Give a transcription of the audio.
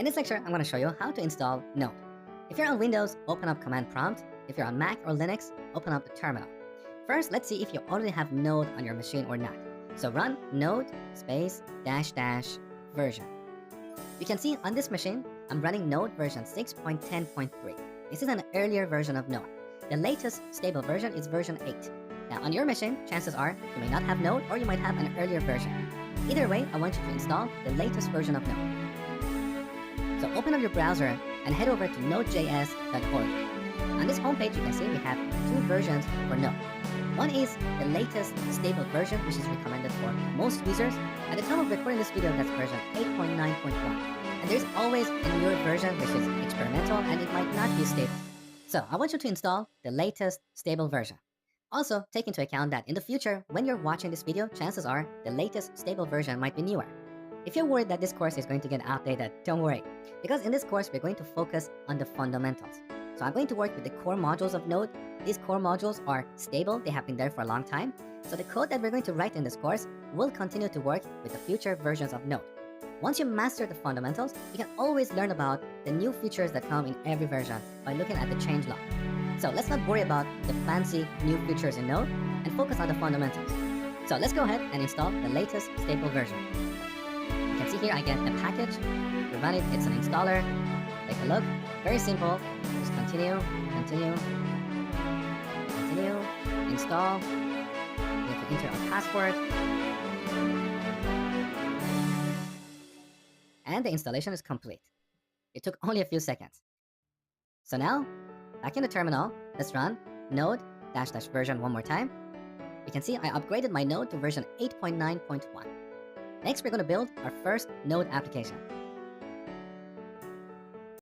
In this lecture, I'm going to show you how to install Node. If you're on Windows, open up Command Prompt. If you're on Mac or Linux, open up the terminal. First, let's see if you already have Node on your machine or not. So run node space dash dash version. You can see on this machine, I'm running Node version 6.10.3. This is an earlier version of Node. The latest stable version is version 8. Now on your machine, chances are you may not have Node or you might have an earlier version. Either way, I want you to install the latest version of Node. So open up your browser and head over to Node.js.org. On this homepage, you can see we have two versions for Node. One is the latest stable version, which is recommended for most users. At the time of recording this video, that's version 8.9.1. And there's always a newer version, which is experimental, and it might not be stable. So I want you to install the latest stable version. Also, take into account that in the future, when you're watching this video, chances are the latest stable version might be newer. If you're worried that this course is going to get outdated, don't worry. Because in this course, we're going to focus on the fundamentals. So I'm going to work with the core modules of Node. These core modules are stable. They have been there for a long time. So the code that we're going to write in this course will continue to work with the future versions of Node. Once you master the fundamentals, you can always learn about the new features that come in every version by looking at the changelog. So let's not worry about the fancy new features in Node and focus on the fundamentals. So let's go ahead and install the latest stable version. You can see here I get the package. We run it, it's an installer. Take a look. Very simple. Just continue, install. We have to enter our password. And the installation is complete. It took only a few seconds. So now, back in the terminal, let's run node -- version one more time. You can see I upgraded my Node to version 8.9.1. Next, we're going to build our first Node application.